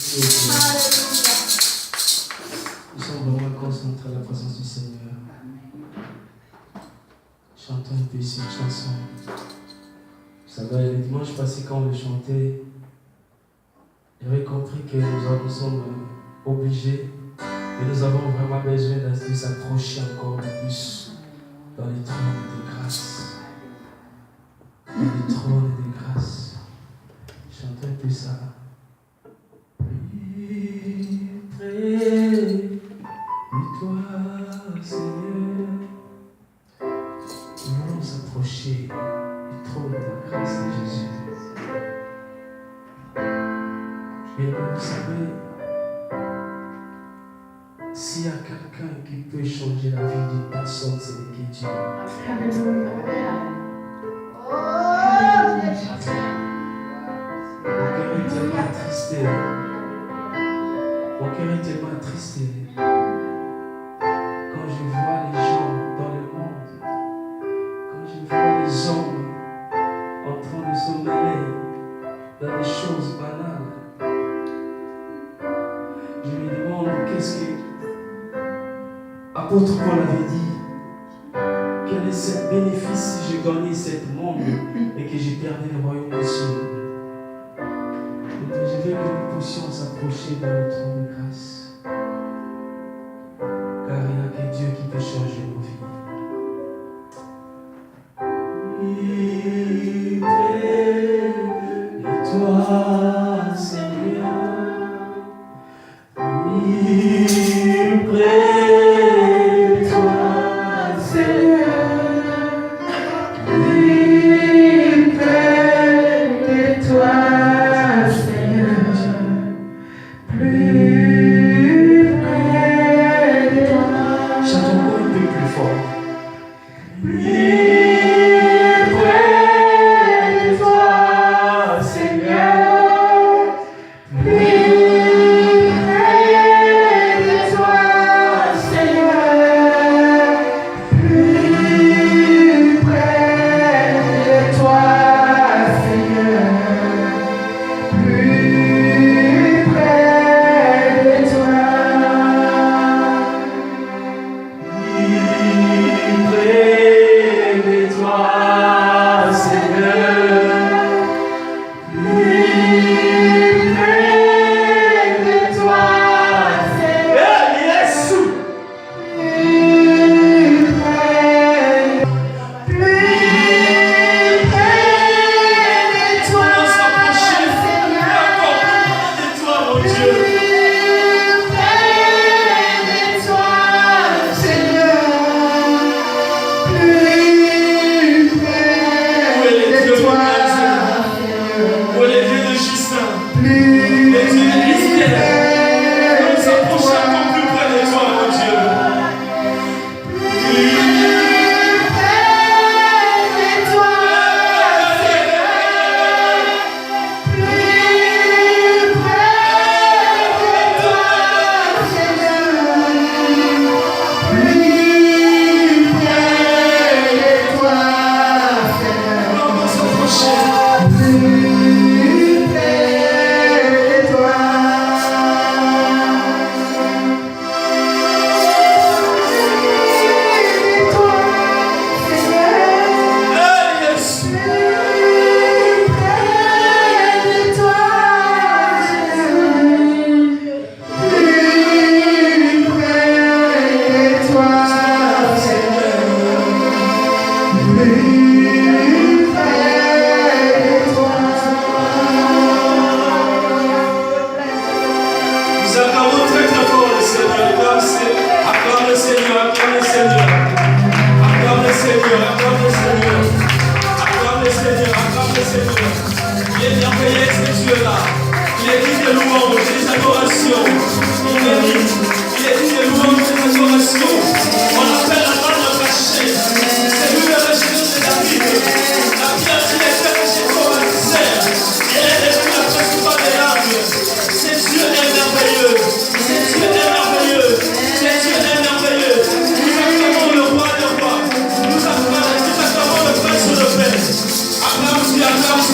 Nous sommes vraiment concentrés à la présence du Seigneur. Chantons un peu cette chanson. Vous savez, le dimanche passé, quand on le chantait, j'avais compris que nous sommes obligés et nous avons vraiment besoin de s'approcher encore plus dans les trônes de grâce. Dans les trônes de grâce. Chantons un peu ça. Plus près de toi, Seigneur, nous voulons s'approcher du trône de la grâce de Jésus. Et vous savez, s'il y a quelqu'un qui peut changer la vie d'une personne, c'est Dieu. Mon cœur est tellement attristé. Mon cœur est tellement attristé quand je vois les gens dans le monde, quand je vois les hommes en train de se mêler dans des choses banales. Je me demande qu'est-ce que l'apôtre Paul avait dit. Quel est ce bénéfice si je gagnais ce monde et que j'ai perdu le royaume des cieux? Je veux que nous puissions s'approcher dans le trône de grâce. Car il n'y a que Dieu qui peut changer nos vies. Près de toi, Seigneur. Près de toi, Seigneur. Près de toi.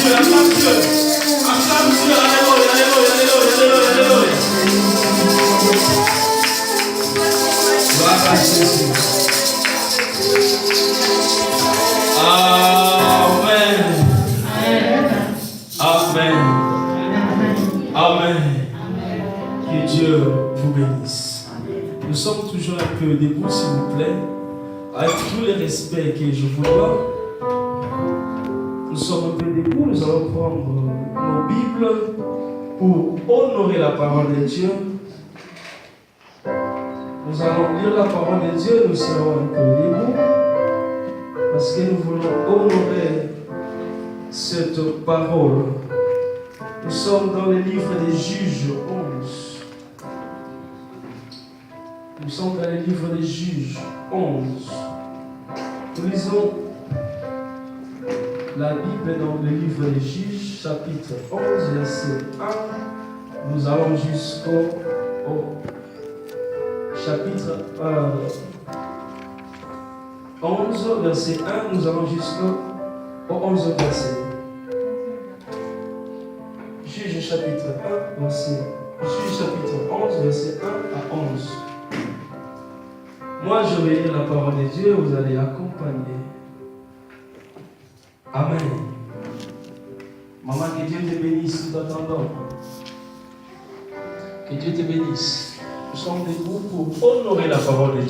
Acclame Dieu, acclame Dieu, alléluia, alléluia, alléluia, alléluia. Amen. Que Dieu vous bénisse. Nous sommes toujours un peu debout, s'il vous plaît. Avec tout le respect que je vous dois, nous sommes un peu debout. Nous allons prendre nos Bibles pour honorer la parole de Dieu. Nous allons lire la parole de Dieu. Nous serons un peu debout parce que nous voulons honorer cette parole. Nous sommes dans le livre des Juges 11. Nous sommes dans le livre des Juges 11. Nous lisons la Bible dans le livre des Juges, chapitre 11, verset 1. Nous allons jusqu'au chapitre 11, verset 1. Nous allons jusqu'au 11 verset. Juge chapitre 1, verset. Juge chapitre 11, verset 1 à 11. Moi, je vais lire la parole de Dieu, vous allez accompagner. Amen. Maman, que Dieu te bénisse tout attendant. Que Dieu te bénisse. Nous sommes debout pour honorer la parole de Dieu.